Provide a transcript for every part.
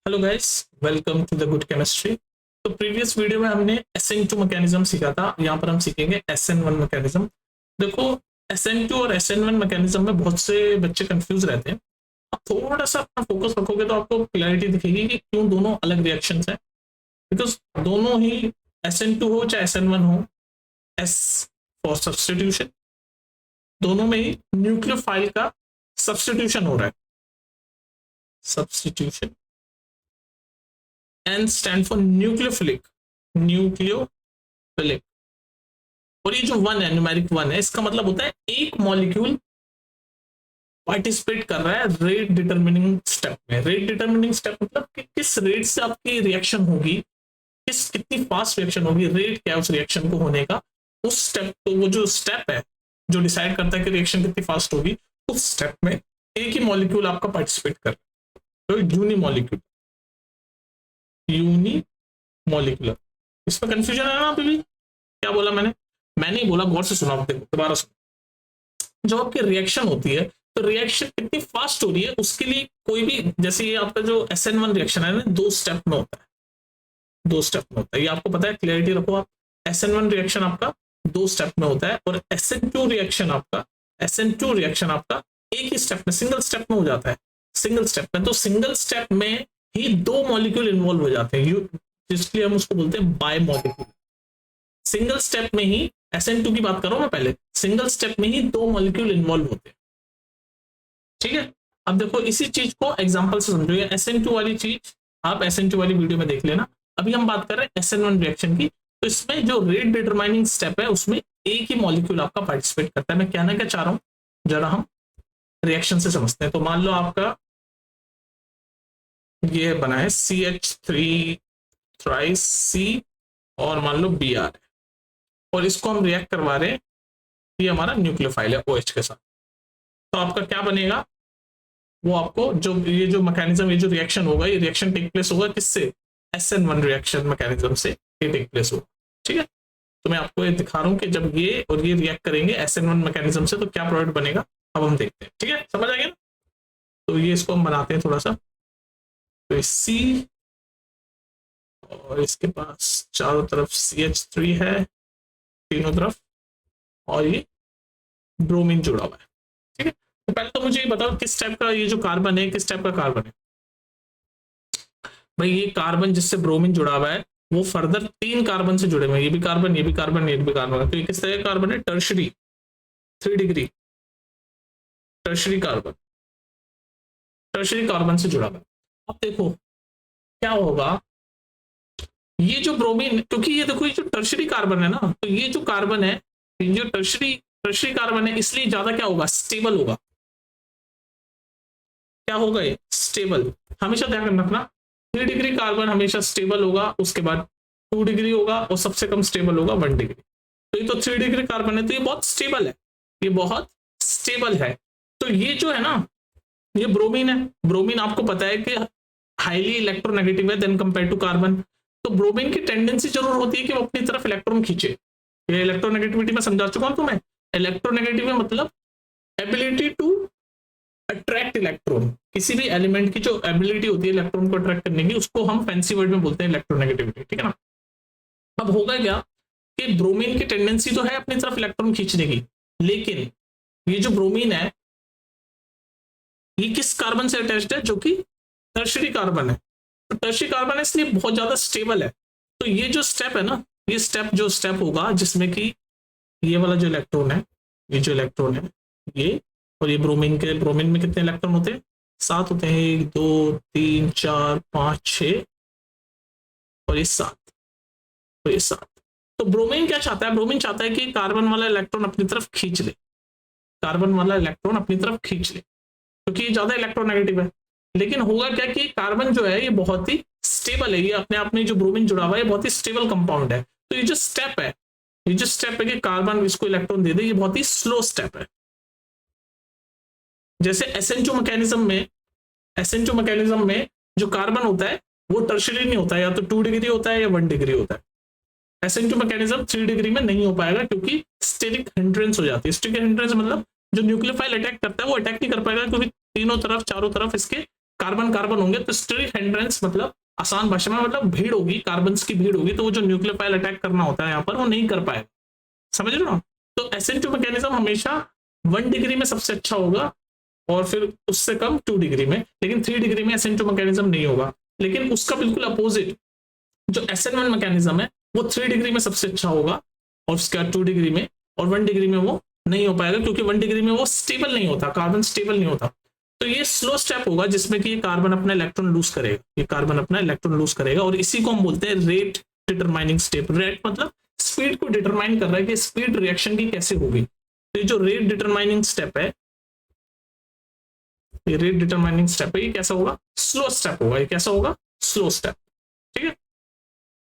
Hello guys, welcome to the good chemistry. तो previous video में हमने SN2 मैकेनिज्म सीखा था। यहाँ पर हम सीखेंगे SN1 मैकेनिज्म। देखो, SN2 और SN1 मैकेनिज्म में बहुत से बच्चे कंफ्यूज रहते हैं। आप थोड़ा सा अपना फोकस रखोगे तो आपको क्लैरिटी दिखेगी कि क्यों दोनों अलग रिएक्शंस हैं। बिकॉज दोनों ही SN2 हो चाहे SN1 हो, S फॉर सब्सटीट्यूशन, दोनों में ही न्यूक्लियोफाइल का सब्सटीट्यूशन हो रहा है। Substitution. N stand for nucleophilic, nucleophilic. और ये जो वन है, न्यूमेरिक वन है, इसका मतलब होता है एक मॉलिक्यूल पार्टिसिपेट कर रहा है रेट डिटरमिनिंग स्टेप में। रेट डिटरमिनिंग स्टेप मतलब कि किस रेट से आपकी रिएक्शन होगी, कितनी फास्ट रिएक्शन होगी, रेट क्या है उस रिएक्शन को होने का। उस स्टेप, तो वो जो स्टेप है जो डिसाइड करता है कि रिएक्शन कितनी फास्ट होगी, उस स्टेप में एक ही मॉलिक्यूल आपका पार्टिसिपेट कर रहा है, तो यूनी मॉलिक्यूल, यूनी मॉलिक्यूलर। इसमें कंफ्यूजन है ना? अभी भी क्या बोला मैंने ही बोला, गौर से सुना, देखो दोबारा सुनो। जब आपकी रिएक्शन होती है तो रिएक्शन कितनी फास्ट हो रही है उसके लिए कोई भी, जैसे ये आपका जो SN1 रिएक्शन है ना, 2 स्टेप में होता है। 2 स्टेप में होता है, ये आपको पता है, क्लियरिटी रखो आप। SN1 रिएक्शन आपका 2 स्टेप में होता है और SN2 रिएक्शन आपका एक ही स्टेप में, सिंगल स्टेप में हो जाता है। सिंगल स्टेप में, तो सिंगल स्टेप में ही 2 मॉलिक्यूल इन्वॉल्व हो जाते हैं, जिसलिए हम उसको बोलते हैं बाय मॉलिक्यूल। सिंगल स्टेप में ही, SN2 की बात कर रहा हूं मैं पहले, सिंगल स्टेप में ही 2 मॉलिक्यूल इन्वॉल्व होते हैं। ठीक है, अब देखो इसी चीज को एग्जांपल से समझो। SN2 वाली चीज आप SN2 वाली वीडियो में देख लेना। अभी हम बात कर रहे हैं SN1 रिएक्शन की। तो इसमें जो रेट डिटरमाइनिंग स्टेप है उसमें एक ही मॉलिक्यूल आपका पार्टिसिपेट करता है। मैं कहना क्या चाह रहा हूं, जरा हम रिएक्शन से समझते हैं। तो मान लो आपका ये बना है CH3 थ्राइस C और मान लो Br है, और इसको हम रिएक्ट करवा रहे हैं, ये हमारा न्यूक्लियोफाइल है OH के साथ। तो आपका क्या बनेगा, वो आपको जो ये जो मैकेनिज्म, ये जो रिएक्शन होगा, ये रिएक्शन टेक प्लेस होगा किससे? SN1 रिएक्शन मैकेनिज्म से ये टेक प्लेस होगा। ठीक है, तो मैं आपको ये दिखा रहा हूं कि जब ये और ये रिएक्ट करेंगे SN1 मैकेनिज्म से तो क्या प्रोडक्ट बनेगा। अब हम देखते हैं। ठीक है, समझ आ गया ना? तो ये इसको हम बनाते हैं थोड़ा सा। तो C और इसके पास चारों तरफ CH3 है, तीनों तरफ, और ये ब्रोमीन जुड़ा हुआ है। ठीक है, तो पहले तो मुझे ये बताओ किस टाइप का ये जो कार्बन है, किस टाइप का कार्बन है। भाई ये कार्बन जिससे ब्रोमीन जुड़ा हुआ है वो फर्दर 3 कार्बन से जुड़े हुए हैं। ये भी कार्बन, ये भी कार्बन, ये भी कार्बन। तो ये किस तरह का कार्बन है? Tertiary, 3 degree tertiary carbon, tertiary carbon से जुड़ा हुआ है। अब देखो क्या होगा, ये जो ब्रोमीन, क्योंकि ये देखो ये जो टर्शरी कार्बन है ना, तो ये जो कार्बन है, ये जो टर्शरी कार्बन है, इसलिए ज्यादा क्या होगा, स्टेबल होगा। क्या होगा ये? स्टेबल। हमेशा ध्यान रखना, 3 डिग्री कार्बन हमेशा स्टेबल होगा, उसके बाद 2 डिग्री होगा और सबसे कम स्टेबल होगा 1 डिग्री। तो ये तो 3 डिग्री कार्बन है, तो ये बहुत स्टेबल है, ये बहुत स्टेबल है। तो ये जो है ना, ये ब्रोमीन है। ब्रोमीन आपको पता है कि हाईली इलेक्ट्रोनेगेटिव है देन कंपेयर टू कार्बन। तो ब्रोमीन की टेंडेंसी जरूर होती है कि वो अपनी तरफ इलेक्ट्रॉन खींचे। ये इलेक्ट्रोनेगेटिविटी में समझा चुका हूं तुम्हें। इलेक्ट्रोनेगेटिव मतलब एबिलिटी टू अट्रैक्ट इलेक्ट्रॉन। किसी भी एलिमेंट की जो एबिलिटी होती है इलेक्ट्रॉन को अट्रैक्ट करने की, उसको हम फैंसी वर्ड में बोलते हैं इलेक्ट्रोनेगेटिविटी। ठीक है ना? अब होगा क्या कि ब्रोमीन की टेंडेंसी तो है अपनी तरफ इलेक्ट्रॉन खींचने की, लेकिन ये जो ब्रोमीन है ये किस कार्बन से अटैच्ड है? जो कि टर्शरी कार्बन है। तो टर्शरी कार्बन है इसलिए बहुत ज्यादा स्टेबल है। तो ये जो स्टेप है ना, ये स्टेप होगा जिसमें कि ये वाला जो इलेक्ट्रॉन है, ये जो इलेक्ट्रॉन है ये, और ये ब्रोमीन में कितने इलेक्ट्रॉन होते हैं? 7 होते हैं। 1 2 3 4 5 6 और ये 7, तो ये 7। तो ब्रोमीन क्या चाहता है? ब्रोमीन चाहता है कि कार्बन वाला इलेक्ट्रॉन अपनी तरफ खींच ले, कार्बन वाला इलेक्ट्रॉन अपनी तरफ खींच ले, क्योंकि ये ज्यादा इलेक्ट्रोनेगेटिव है। लेकिन होगा क्या कि कार्बन जो है ये बहुत ही स्टेबल है, ये अपने आप में जो ब्रोमीन जुड़ा हुआ है बहुत ही स्टेबल कंपाउंड है। तो ये जो स्टेप है, कि कार्बन इसको इलेक्ट्रॉन दे दे, ये बहुत ही स्लो स्टेप है। जैसे SN2 मैकेनिज्म में जो कार्बन होता है वो टर्शरी नहीं होता है, या तो 2 डिग्री होता है या 1 डिग्री होता है। SN2 मैकेनिज्म 3 डिग्री में नहीं हो पाएगा क्योंकि स्टेरिक हिंड्रेंस हो जाती है। स्टेरिक हिंड्रेंस मतलब जो न्यूक्लियोफाइल अटैक करता है वो अटैक नहीं कर पाएगा, क्योंकि चारों तरफ इसके कार्बन कार्बन होंगे तो स्टेरिक हिंड्रेंस मतलब आसान भाषा में मतलब भीड़ होगी, कार्बन की भीड़ होगी, तो वो जो न्यूक्लियोफाइल अटैक करना होता है यहाँ पर वो नहीं कर पाएगा। समझ रहे हो ना? तो SN2 मैकेनिज्म हमेशा 1 डिग्री में सबसे अच्छा होगा और फिर उससे कम 2 डिग्री में, लेकिन 3 डिग्री में SN2 मैकेनिज्म नहीं होगा। लेकिन उसका बिल्कुल अपोजिट जो SN1 मैकेनिज्म है वो 3 डिग्री में सबसे अच्छा होगा और उसके बाद 2 डिग्री में, और 1 डिग्री में वो नहीं हो पाएगा क्योंकि 1 डिग्री में वो स्टेबल नहीं होता, कार्बन स्टेबल नहीं होता। तो ये स्लो स्टेप होगा जिसमें कि कार्बन अपना इलेक्ट्रॉन लूज करेगा, ये कार्बन अपना इलेक्ट्रॉन लूज करेगा, और इसी को हम बोलते हैं रेट डिटरमाइनिंग स्टेप। रेट मतलब स्पीड को डिटरमाइन कर रहा है कि स्पीड रिएक्शन की कैसे होगी। तो ये जो रेट डिटरमाइनिंग स्टेप है, ये रेट डिटरमाइनिंग स्टेप है, ये कैसा होगा? स्लो स्टेप होगा। ये कैसा होगा? Slow step. ठीक है,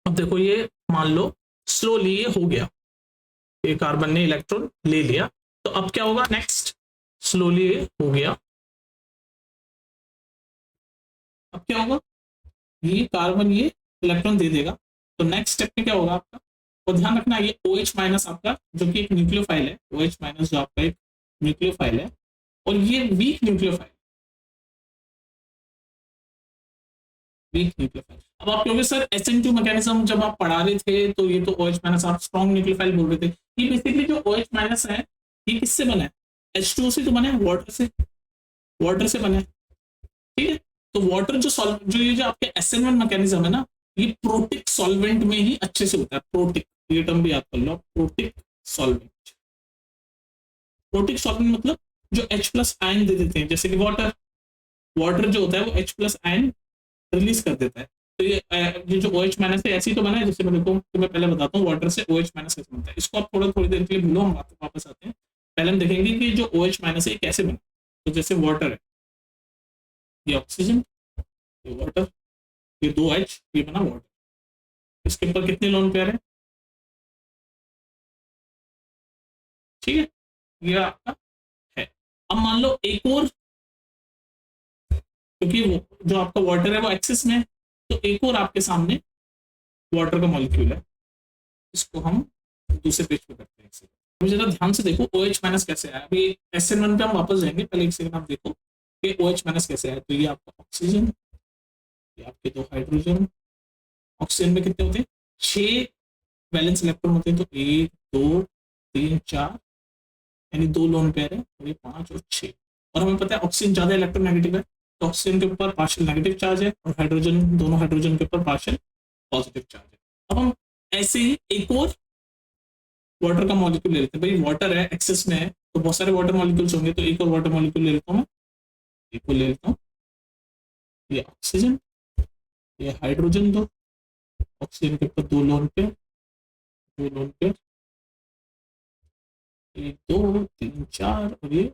अब देखो ये मान लो स्लोली ये हो गया, ये कार्बन ने इलेक्ट्रॉन ले लिया, तो अब क्या होगा नेक्स्ट? स्लोली ये हो गया, अब क्या होगा? ये कार्बन ये इलेक्ट्रॉन दे देगा, तो नेक्स्ट स्टेप में क्या होगा आपका? और ध्यान रखना ये OH माइनस आपका जो कि एक न्यूक्लियोफाइल है, OH माइनस जो आपका एक न्यूक्लियोफाइल है, और ये वीक न्यूक्लियोफाइल, वीक न्यूक्लियोफाइल। अब आप कहोगे सर SN2 मैकेनिज्म जब आप पढ़ा रहे थे तो ये तो OH माइनस आप स्ट्रॉन्ग न्यूक्लियोफाइल बोल रहे थे। ये बेसिकली जो OH माइनस है ये किससे बना है? H2O से तो बना है, वाटर से, वाटर से बना है। ठीक है, तो वाटर जो ये जो आपके SN1 मैकेनिज्म है ना, ये प्रोटिक सॉल्वेंट में ही अच्छे से होता है। प्रोटिक, ये टर्म भी याद कर लो, प्रोटिक सॉल्वेंट। प्रोटिक सॉल्वेंट मतलब जो H+ आयन दे देते हैं, जैसे कि वाटर, वाटर जो होता है वो H+ आयन रिलीज कर देता है। तो ये जो OH माइनस है ऐसे ही तो बना है, जैसे मैं देखो तो मैं पहले बताता हूँ वाटर से OH माइनस कैसे बनता है। इसको आप थोड़ी देर के लिए भूलो, हम वापस आते हैं। पहले हम देखेंगे कि जो OH माइनस है कैसे बना। तो जैसे वाटर है, ये ऑक्सीजन, ये वाटर, ये 2H, ये बना वाटर। इसके ऊपर कितने लोन पेयर है? ठीक है, ये आपका है। अब मान लो एक और, क्योंकि वो जो आपका वाटर है वो एक्सिस में है, तो एक और आपके सामने वाटर का मॉलिक्यूल है, इसको हम दूसरे पेज पे करते हैं। अभी जरा ध्यान से देखो OH माइनस कैसे आया। अभी SN1 पे हम वापस जाएंगे, पहले एक सेकंड आप देखो कि OH माइनस कैसे आया। तो ये आपका ऑक्सीजन, ये आपके 2 हाइड्रोजन। ऑक्सीजन में कितने होते हैं? 6 वैलेंस इलेक्ट्रॉन होते हैं, तो 1 2 3 4, यानी 2 लोन पेयर है, और ये 5 और 6। और हमें पता है ऑक्सीजन ज्यादा इलेक्ट्रोनेगेटिव है, तो ऑक्सीजन के ऊपर पार्शियल नेगेटिव चार्ज है, और हाइड्रोजन, दोनों हाइड्रोजन के ऊपर पार्शियल पॉजिटिव चार्ज है। अब हम ऐसे ही एक और वाटर का मॉलिक्यूल ले लेते हैं। भाई वाटर है, एक्सेस में है, तो बहुत सारे वाटर मॉलिक्यूल्स होंगे, तो एक और वाटर मॉलिक्यूल ले लेता हूँ मैं, एक को ले लेता हूँ, ये ऑक्सीजन, ये हाइड्रोजन, 2 ऑक्सीजन के ऊपर 2 लोन पेयर, 2 लोन पेयर, 1 2 3 4, और ये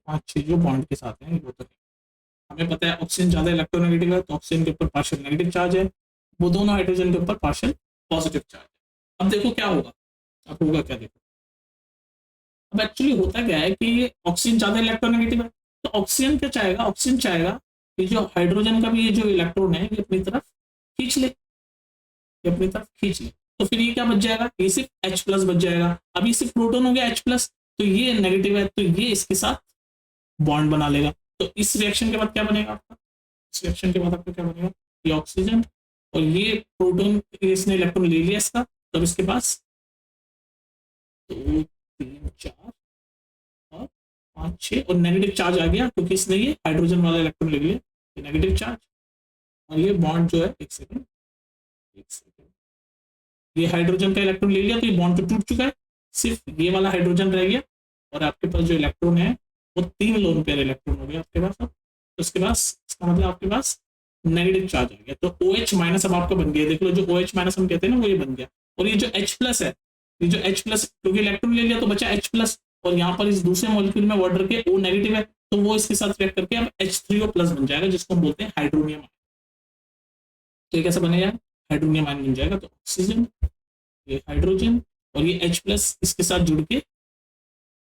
5 6 जो बॉन्ड के साथ हैं। वो तो हमें पता है ऑक्सीजन ज्यादा इलेक्ट्रोनेगेटिव है, तो ऑक्सीजन के ऊपर पार्शियल नेगेटिव चार्ज है, वो दोनों हाइड्रोजन के ऊपर पार्शियल पॉजिटिव चार्ज है। अब देखो क्या होगा, अब होगा क्या देखो। अब एक्चुअली होता क्या है कि ऑक्सीजन ज्यादा इलेक्ट्रोनेगेटिव है, तो ऑक्सीजन क्या चाहेगा? ऑक्सीजन चाहेगा कि जो हाइड्रोजन का भी ये जो इलेक्ट्रॉन है ये अपनी तरफ खींच ले, ये अपनी तरफ खींच ले। तो फिर ये क्या बच जाएगा? ये सिर्फ H+ बच जाएगा। अभी सिर्फ प्रोटॉन हो गया H+, तो ये नेगेटिव है, तो ये इसके साथ बॉन्ड बना लेगा। तो इस रिएक्शन के बाद क्या बनेगा आपका? इस रिएक्शन के बाद आपका क्या बनेगा? ये ऑक्सीजन और ये प्रोटॉन, इसने इलेक्ट्रॉन ले लिया इसका, तब इसके पास 2 3 4 और 5 6 और नेगेटिव चार्ज आ गया, क्योंकि इसने ये हाइड्रोजन वाला इलेक्ट्रॉन ले लिया, ये नेगेटिव चार्ज। और ये बॉन्ड जो है, एक सेकंड, ये हाइड्रोजन का इलेक्ट्रॉन ले लिया, तो ये बॉन्ड तो टूट चुका है, सिर्फ ये वाला हाइड्रोजन रह गया, और आपके पास जो इलेक्ट्रॉन है वो 3 लोन पेयर इलेक्ट्रॉन हो गया आपके पास। अब तो उसके पास इसका मतलब आपके पास नेगेटिव चार्ज आ गया, तो OH माइनस अब आपका बन गया। देख लो जो OH माइनस हम कहते हैं ना, वो ये बन गया। और ये जो H+ है, ये जो H+, क्योंकि इलेक्ट्रॉन ले लिया तो बचा H+, और यहाँ पर इस दूसरे मॉलिक्यूल में वाटर के O नेगेटिव है, तो वो इसके साथ रिएक्ट करके अब H3O+ बन जाएगा, जिसको हम बोलते हैं हाइड्रोनियम आयन। तो ये कैसे बनेगा? हाइड्रोनियम आयन बन जाएगा। तो ऑक्सीजन, ये हाइड्रोजन, और ये H+ इसके साथ जुड़ के,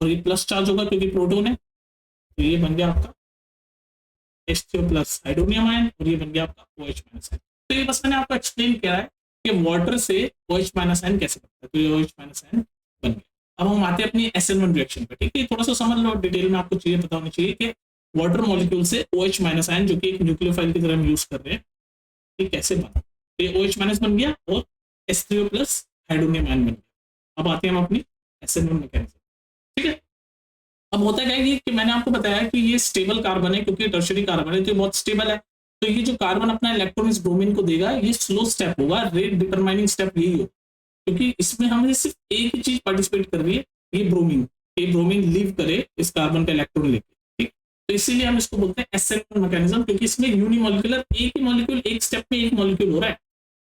और ये प्लस चार्ज होगा क्योंकि प्रोटॉन है, तो ये बन गया आपका H3O+ हाइड्रोनियम आयन, और ये बन गया आपका OH- आयन। तो ये बस मैंने आपको एक्सप्लेन किया है कि वाटर से OH- आयन कैसे बनता है, तो ये OH- आयन बन गया। अब हम आते हैं अपनी SN1 रिएक्शन पे। ठीक है, थोड़ा सा समझ लो, डिटेल में आपको चाहिए पता होनी चाहिए कि वाटर मॉलिक्यूल से OH माइनस आयन, जो कि एक न्यूक्लियोफाइल की तरह हम यूज कर रहे हैं, ये कैसे बना, तो ये OH माइनस बन गया और H3O प्लस हाइड्रोनियम आयन बन गया। अब आते हैं हम अपनी SN1 मैकेनिज्म। ठीक है, अब होता क्या है कि मैंने आपको बताया कि ये स्टेबल कार्बन है, क्योंकि टर्शियरी कार्बन है तो ये बहुत स्टेबल है। तो ये जो कार्बन अपना इलेक्ट्रॉन इस ब्रोमीन को देगा, ये स्लो स्टेप होगा, रेट डिटरमाइनिंग स्टेप यही हो, क्योंकि इसमें हमें सिर्फ एक ही चीज पार्टिसिपेट कर रही है, ये ब्रोमीन लीव करे इस कार्बन का इलेक्ट्रॉन लेके। ठीक, तो इसीलिए हम इसको बोलते हैं SN1 मैकेनिज्म, क्योंकि इसमें यूनिमोलिकुलर एक ही मॉलिक्यूल, एक स्टेप में एक मॉलिक्यूल हो रहा है।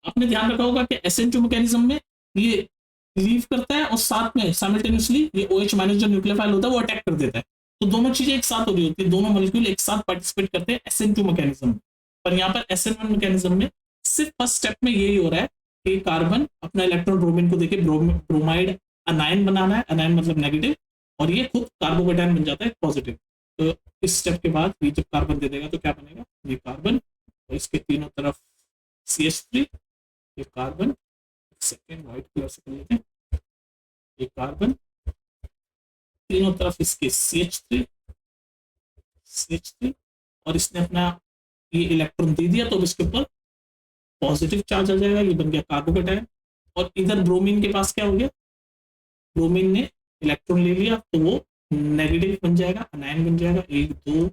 आपने ध्यान रखा होगा कि SN2 मैकेनिज्म में ये लीव करता है और साथ में साइमल्टेनियसली ये OH माइनस जो न्यूक्लियोफाइल होता है वो अटैक कर देता है, तो दोनों चीजें एक साथ हो रही होती है, दोनों मॉलिक्यूल एक साथ पार्टिसिपेट करते हैं SN2 मैकेनिज्म में। पर यहाँ पर SN1 मैकेनिज्म में सिर्फ फर्स्ट स्टेप में यही हो रहा है कि कार्बन अपना इलेक्ट्रॉन ब्रोमीन को देके ब्रोमाइड अनायन बनाना है, अनायन मतलब नेगेटिव, और ये खुद कार्बोकेटायन बन जाता है पॉजिटिव। तो इस स्टेप के बाद ये जब कार्बन दे देगा तो क्या बनेगा, ये कार्बन और इसके तीनों तरफ CH3, ये कार्बन, सेकेंड व्हाइट कलर से कर लेते हैं, ये कार्बन, तीनों तरफ इसके CH3 और इसने अपना ये इलेक्ट्रॉन दे दिया, तो अब इसके ऊपर पॉजिटिव चार्ज आ जाएगा, ये बन गया कार्बोकेटायन। और इधर ब्रोमीन के पास क्या हो गया, ब्रोमीन ने इलेक्ट्रॉन ले लिया तो वो नेगेटिव बन जाएगा, अनायन बन जाएगा। 1 2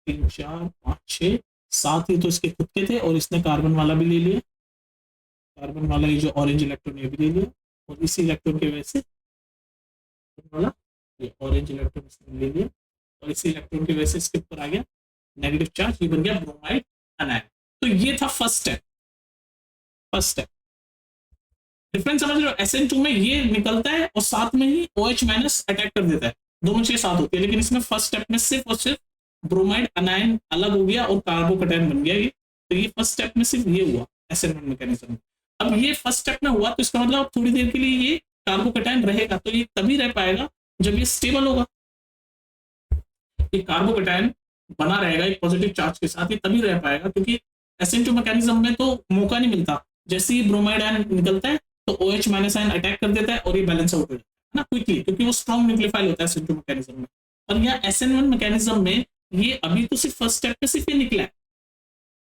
3 4 5 6 7 ही तो इसके खुद के थे, और इसने कार्बन वाला भी ले लिया, कार्बन वाला ये जो ऑरेंज इलेक्ट्रॉन ये भी ले लिया, और इसी इलेक्ट्रॉन की वजह से वाला ये ऑरेंज इलेक्ट्रॉन इसने ले लिया, और इसी इलेक्ट्रॉन की वजह से इसके ऊपर आ गया नेगेटिव चार्ज, ये बन गया ब्रोमाइड अनायन। तो ये था फर्स्ट स्टेप। डिफरेंस समझ रहे हो, SN2 में ये निकलता है और साथ में ही OH माइनस अटैक कर देता है, दोनों चीजें साथ होती है, लेकिन इसमें फर्स्ट स्टेप में सिर्फ और सिर्फ ब्रोमाइड अनायन अलग हो गया और कार्बोकेटायन बन गया ये। तो ये फर्स्ट स्टेप में सिर्फ ये हुआ SN1 मैकेनिज्म। अब ये फर्स्ट स्टेप में हुआ तो इसका मतलब थोड़ी देर के लिए ये कार्बोकेटायन रहेगा, तो ये तभी रह पाएगा जब ये स्टेबल होगा। ये कार्बोकेटायन बना रहेगा एक पॉजिटिव चार्ज के साथ, ये तभी रह पाएगा, क्योंकि SN2 मैकेनिज्म में तो मौका नहीं मिलता, जैसे ही ब्रोमाइड आयन निकलता है तो OH माइनस आयन अटैक कर देता है और ये बैलेंस आउट हो जाता है ना क्विकली, क्योंकि वो स्ट्रॉन्ग न्यूक्लियोफाइल होता है SN2 मैकेनिज्म में। और यहाँ SN1 मैकेनिज्म में ये अभी तो सिर्फ फर्स्ट स्टेप पे सिर्फ ये निकला है,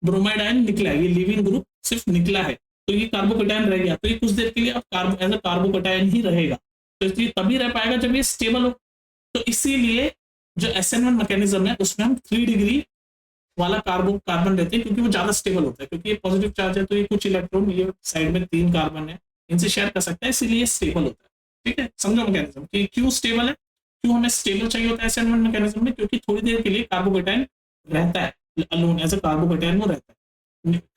ब्रोमाइड आयन निकला है, ये लीविंग ग्रुप सिर्फ निकला है, तो ये कार्बोकेटायन रह गया, तो ये कुछ देर के लिए अब एज अ कार्बोकेटायन ही रहेगा, तो इसलिए तभी रह पाएगा जब ये स्टेबल हो। तो इसीलिए जो SN1 मैकेनिज्म है उसमें हम 3 डिग्री वाला कार्बन रहते हैं, क्योंकि वो ज्यादा स्टेबल होता है, क्योंकि ये पॉजिटिव चार्ज है तो ये कुछ इलेक्ट्रॉन ये साइड में 3 कार्बन है इनसे शेयर कर सकता है, इसीलिए स्टेबल होता है। ठीक है, समझो मैकेनिज्म कि क्यों स्टेबल है, क्यों हमें स्टेबल चाहिए होता है SN1 मैकेनिज्म में, क्योंकि थोड़ी देर के लिए कार्बोकेटायन रहता है अलोन, एज अ कार्बोकेटायन वो रहता है।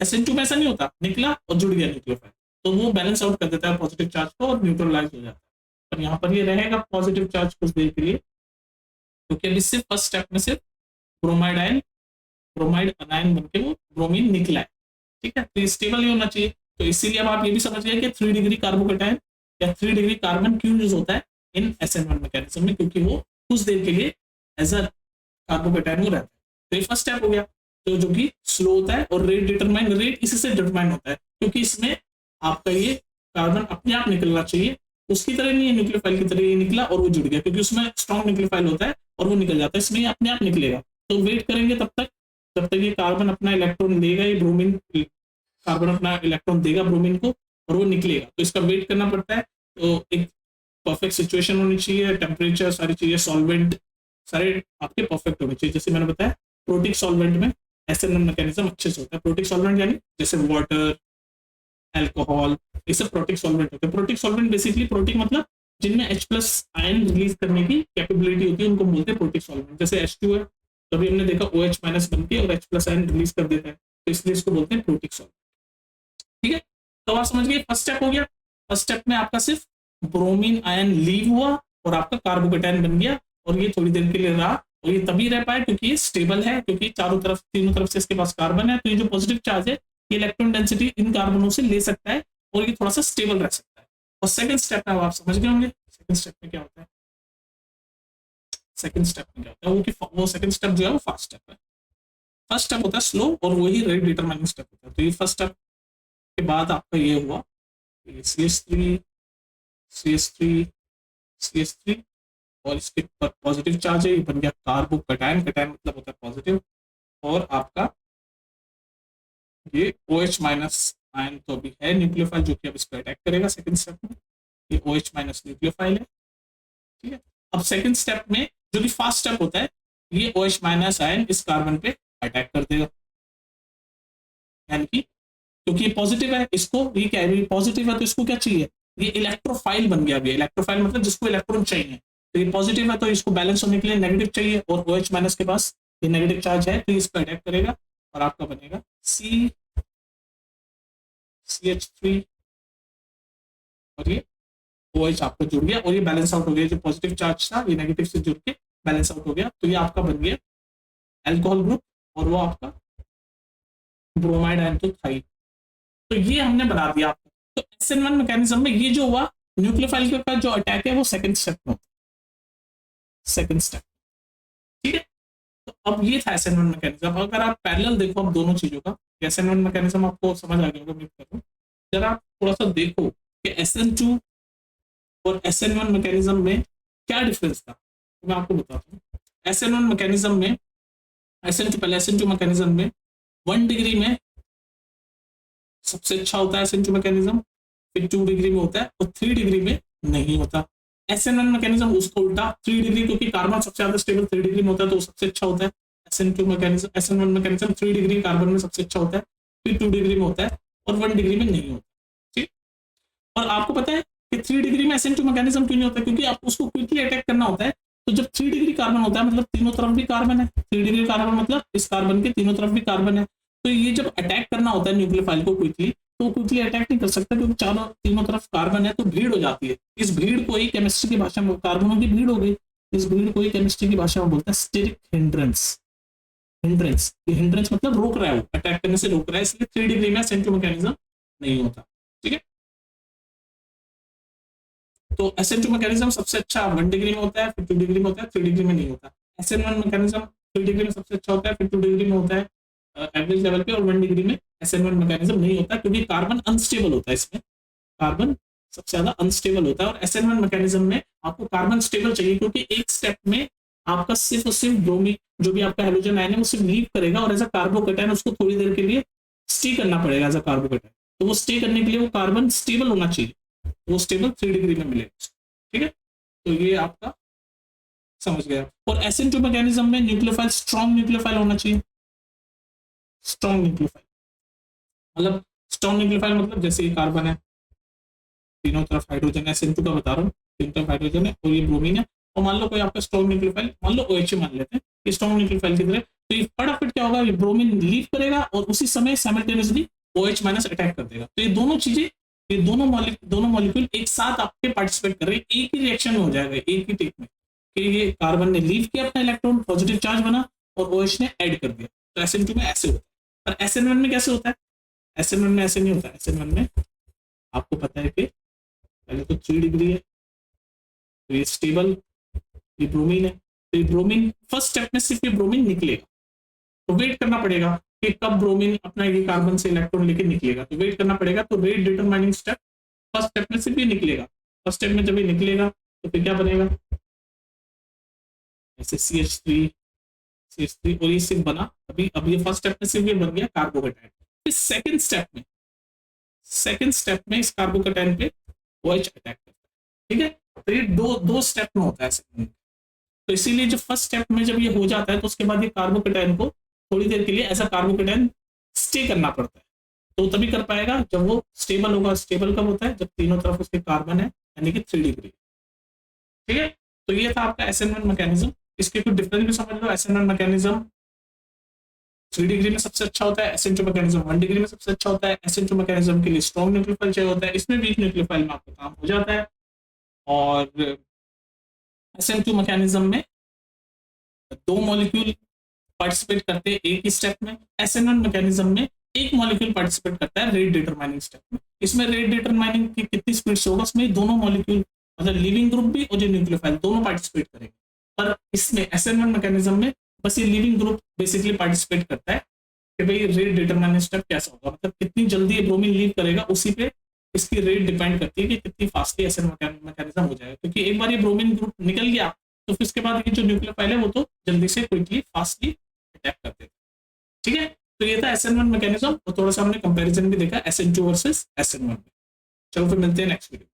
SN2 में ऐसा नहीं होता, निकला और जुड़ गया न्यूक्लियोफाइल, तो वो बैलेंस आउट कर देता है पॉजिटिव चार्ज को और न्यूट्रलाइज हो जाता है। पर यहाँ पर ये रहेगा पॉजिटिव चार्ज कुछ देर के लिए, क्योंकि अभी सिर्फ फर्स्ट स्टेप में सिर्फ ब्रोमाइड अनायन बनके वो ब्रोमीन निकला है। ठीक है, तो स्टेबल ही होना चाहिए। तो इसीलिए अब आप ये भी समझ गए कि 3 डिग्री कार्बोकेटायन या 3 डिग्री कार्बन क्यों यूज होता है इन SN1 मैकेनिज्म में, क्योंकि वो कुछ देर के लिए एज अ कार्बोकेटायन हो रहता है। तो ये फर्स्ट स्टेप हो गया, तो जो कि स्लो होता है, और रेट इसी से डिटरमाइन होता है, क्योंकि इसमें आपका ये कार्बन अपने आप निकलना चाहिए, उसकी तरह नहीं है, न्यूक्लियोफाइल की तरह ये निकला और वो जुड़ गया, क्योंकि उसमें स्ट्रॉन्ग न्यूक्लियोफाइल होता है और वो निकल जाता है, इसमें ये अपने आप निकलेगा। तो वेट करेंगे तब तक जब तक ये कार्बन अपना इलेक्ट्रॉन देगा, ये ब्रोमीन कार्बन अपना इलेक्ट्रॉन देगा ब्रोमीन को और वो निकलेगा, तो इसका वेट करना पड़ता है। तो एक परफेक्ट सिचुएशन होनी चाहिए, टेम्परेचर, सारी चीजें, सॉल्वेंट सारे आपके परफेक्ट होने चाहिए। जैसे मैंने बताया प्रोटिक सॉल्वेंट में SN1 मैकेनिज्म अच्छे से होता है। प्रोटिक सॉल्वेंट यानी जैसे वाटर, अल्कोहल, ये सब प्रोटिक सॉल्वेंट होते हैं। प्रोटिक सॉल्वेंट बेसिकली, प्रोटिक मतलब जिनमें H+ आयन रिलीज करने की कैपेबिलिटी होती है, उनको बोलते हैं प्रोटिक सॉल्वेंट। जैसे H2 है, तभी हमने देखा OH- बनके और H+ आयन रिलीज कर देता है, तो इसलिए इसको बोलते हैं प्रोटिक सॉल्वेंट। ठीक है, तो आप समझ गए, फर्स्ट स्टेप हो गया। फर्स्ट स्टेप में आपका सिर्फ ब्रोमीन आयन लीव हुआ और आपका कार्बोकेटायन बन गया, और ये थोड़ी देर के लिए रहा, और ये तभी रह पाए क्योंकि ये स्टेबल है, क्योंकि तीनों तरफ से इसके पास कार्बन है, तो ये जो पॉजिटिव चार्ज है ये इलेक्ट्रॉन डेंसिटी इन कार्बनों से ले सकता है और ये थोड़ा सा स्टेबल रह सकता है। और सेकंड स्टेप में आप समझ गए होंगे, सेकंड स्टेप में क्या होता है, वो सेकंड स्टेप जो है वो फास्ट स्टेप है। फर्स्ट स्टेप होता है स्लो और वही रेट डिटरमाइनिंग स्टेप होता है। तो ये फर्स्ट स्टेप के बाद आपका ये हुआ CH3 और इसके ऊपर पॉजिटिव चार्ज है, ये बन गया कार्बोकैटायन, कैटायन मतलब होता है पॉजिटिव, और आपका ये OH माइनस आयन तो अभी है न्यूक्लियोफाइल जो कि अब इस पर अटैक करेगा सेकंड स्टेप में, ये OH माइनस न्यूक्लियोफाइल है, ठीक है। अब सेकंड स्टेप में जो कि फास्ट स्टेप होता है, ये OH माइनस आयन इस कार्बन पे अटैक कर देगा, यानी कि क्योंकि ये पॉजिटिव है, इसको ये क्या है, पॉजिटिव है तो इसको क्या चाहिए, ये इलेक्ट्रोफाइल बन गया। अभी इलेक्ट्रोफाइल मतलब जिसको इलेक्ट्रॉन चाहिए, तो ये पॉजिटिव है तो इसको बैलेंस होने के लिए नेगेटिव चाहिए, और OH माइनस के पास ये नेगेटिव चार्ज है तो इस पर अटैक करेगा और आपका बनेगा CH3 और ये OH आपका जुड़ गया और ये बैलेंस आउट हो गया, जो पॉजिटिव चार्ज था ये नेगेटिव से जुड़ के बैलेंस आउट हो गया, तो ये आपका बन गया अल्कोहल ग्रुप और वो आपका ब्रोमाइड आयन तो था ही। तो ये हमने बना दिया आपको। तो SN1 मैकेनिज्म में ये जो हुआ न्यूक्लियोफाइल के ऊपर जो अटैक है वो सेकंड स्टेप में होता है, सेकंड स्टेप, ठीक है। तो अब ये था SN1 मैकेनिज्म। अगर आप पैरेलल देखो अब दोनों चीजों का, SN1 मैकेनिज्म आपको समझ आ गया होगा उम्मीद करूं, जरा आप थोड़ा सा देखो कि SN2 और SN1 मैकेनिज्म में क्या डिफरेंस था, तो मैं आपको बताता हूँ। SN1 मैकेनिज्म में SN2 पहले SN2 मैकेनिज्म में 1 डिग्री में सबसे अच्छा होता है SN2 मैकेनिज्म, फिर 2 डिग्री में होता है और 3 डिग्री में नहीं होता। SN1 मैकेनिज्म उसको उल्टा 3 डिग्री, क्योंकि कार्बन सबसे ज्यादा स्टेबल 3 डिग्री में होता है तो सबसे अच्छा होता है। SN2 mechanism SN1 mechanism 3 degree carbon में सबसे अच्छा होता है, फिर 2 डिग्री में होता है और 1 डिग्री में नहीं होता, ठीक। और आपको पता है कि 3 डिग्री में SN2 मैकेनिज्म क्यों नहीं होता, क्योंकि आपको उसको क्विकली अटैक करना होता है। तो जब 3 डिग्री कार्बन होता है मतलब तीनों तरफ भी कार्बन है, 3 डिग्री कार्बन मतलब इस कार्बन के तीनों तरफ भी कार्बन है, तो ये जब अटैक करना होता है न्यूक्लियोफाइल को क्विकली, तो क्विकली अटैक नहीं कर सकता क्योंकि चारों तीनों तरफ कार्बन है, तो भीड़ हो जाती है। इस भीड़ को ही केमिस्ट्री की भाषा में, कार्बनों की भीड़ हो गई, इस भीड़ को ही केमिस्ट्री की भाषा में बोलते हैं स्टेरिक हिंड्रेंस। हिंड्रेंस, ये हिंड्रेंस मतलब रोक रहा है, अटैक करने से रोक रहा है, इसलिए 3 डिग्री में SN2 मैकेनिज्म नहीं होता, ठीक है। तो SN2 मैकेनिज्म सबसे अच्छा 1 डिग्री में होता है, फिर 2 डिग्री में होता है, 3 डिग्री में नहीं होता। SN1 मैकेनिज्म 3 डिग्री में सबसे अच्छा होता है, फिर 2 डिग्री में होता है एवरेज लेवल पे, और 1 डिग्री में SN1 मैकेनिज्म नहीं होता क्योंकि कार्बन अनस्टेबल होता है, इसमें कार्बन सबसे ज्यादा अनस्टेबल होता है। और SN1 मैकेनिज्म में आपको कार्बन स्टेबल चाहिए, क्योंकि एक स्टेप में आपका सिर्फ और सिर्फ ब्रोमीन जो भी आपका हेलोजन आयन है वो सिर्फ लीव करेगा, और एज अ कार्बोकैटायन उसको थोड़ी देर के लिए स्टे करना पड़ेगा एज अ कार्बोकैटायन। तो वो स्टे करने के लिए वो कार्बन स्टेबल होना चाहिए, वो स्टेबल 3 डिग्री में मिलेगा, ठीक है। तो ये आपका समझ गया। और SN2 मैकेनिज्म में न्यूक्लियोफाइल स्ट्रॉन्ग न्यूक्लियोफाइल होना चाहिए, स्ट्रॉन्ग न्यूक्लियोफाइल मतलब स्ट्रॉन्ग न्यूक्लियोफाइल मतलब जैसे ये कार्बन है, तीनों तरफ हाइड्रोजन है, SN2 का बता रहा हूँ, तीनों तरफ हाइड्रोजन है और ये ब्रोमीन है, और मान लो कोई आपका स्ट्रॉन्ग न्यूक्लियोफाइल, मान लो OH मान लेते हैं, ये स्ट्रॉन्ग न्यूक्लियोफाइल की तरह, तो ये फटाफट क्या होगा, ये ब्रोमीन लीव करेगा और उसी समय साइमल्टेनियसली OH माइनस अटैक कर देगा। तो ये दोनों चीजें, ये दोनों मॉलिक्यूल एक साथ आपके पार्टिसिपेट कर रहे हैं, एक ही रिएक्शन में हो जाएगा, एक ही टेक में, कि ये कार्बन ने लीव किया अपना इलेक्ट्रॉन, पॉजिटिव चार्ज बना और OH ने ऐड कर दिया। तो SN2 में ऐसे होता है। पर SN1 में कैसे होता है, SN1 में ऐसे नहीं होता। SN1 में आपको पता है कि पहले तो 3 डिग्री है, तो ये स्टेबल, ये ब्रोमीन है, तो ये ब्रोमीन फर्स्ट स्टेप में सिर्फ ये ब्रोमीन निकलेगा, तो वेट करना पड़ेगा कि कब ब्रोमीन अपना ये कार्बन से इलेक्ट्रॉन लेके निकलेगा, तो वेट करना पड़ेगा। तो rate determining step first step में सिर्फ ये निकलेगा, फर्स्ट स्टेप में जब ये निकलेगा तो फिर क्या बनेगा, ऐसे CH3 और ये सिर्फ बना, अभी ये फर्स्ट स्टेप में सिर्फ ये बन गया कार्बोकैटायन। फिर सेकंड स्टेप में इस कार्बोकैटायन पे OH अटैक करता है, ठीक है। तो ये दो स्टेप में होता है। तो इसीलिए जो फर्स्ट स्टेप में जब ये हो जाता है तो उसके बाद ये कार्बोकैटायन को थोड़ी देर के लिए ऐसा कार्बोकैटायन स्टे करना पड़ता है, तो तभी कर पाएगा जब वो स्टेबल होगा। स्टेबल कब होता है, जब तीनों तरफ उसके कार्बन है, यानी कि 3 डिग्री, ठीक है। तो ये था आपका SN1 मैकेनिज्म। इसके कुछ डिफरेंस भी समझ लो। SN1 मैकेनिज्म 3 डिग्री में सबसे अच्छा होता है, SN2 मैकेनिज्म 1 डिग्री में सबसे अच्छा होता है। SN2 मैकेनिज्म के लिए स्ट्रॉन्ग न्यूक्लियोफाइल चाहिए होता है, इसमें वीक न्यूक्लियोफाइल में आपका काम हो जाता है। और SN2 मैकेनिज्म में 2 मॉलिक्यूल पार्टिसिपेट करते हैं एक ही स्टेप में। SN1 मैकेनिज्म में एक मॉलिक्यूल पार्टिसिपेट करता है रेट डिटरमाइनिंग स्टेप में। इसमें रेट डिटरमाइनिंग की कितनी स्पीड से होगा, उसमें दोनों मॉलिक्यूल मतलब लिविंग ग्रुप भी और जो न्यूक्लियोफाइल दोनों पार्टिसिपेट करेंगे। पर इसमें SN1 मैकेनिज्म में बस ये लिविंग ग्रुप बेसिकली पार्टिसिपेट करता है कि भाई रेट डिटरमाइनिंग स्टेप कैसा होगा, मतलब कितनी जल्दी ये ब्रोमीन लीव करेगा, उसी पे इसकी रेट डिपेंड करती है कि कितनी फास्टली SN मैकेनिज्म हो जाएगा। क्योंकि एक बार ये ब्रोमीन ग्रुप निकल गया तो फिर इसके बाद ये जो न्यूक्लियोफाइल है वो तो जल्दी से क्विकली फास्टली अटैक कर देता है। ठीक है, तो ये था SN1 मैकेनिज्म, और थोड़ा सा हमने कंपैरिजन भी देखा SN2 वर्सेस SN1 में। चलो फिर मिलते हैं नेक्स्ट वीडियो।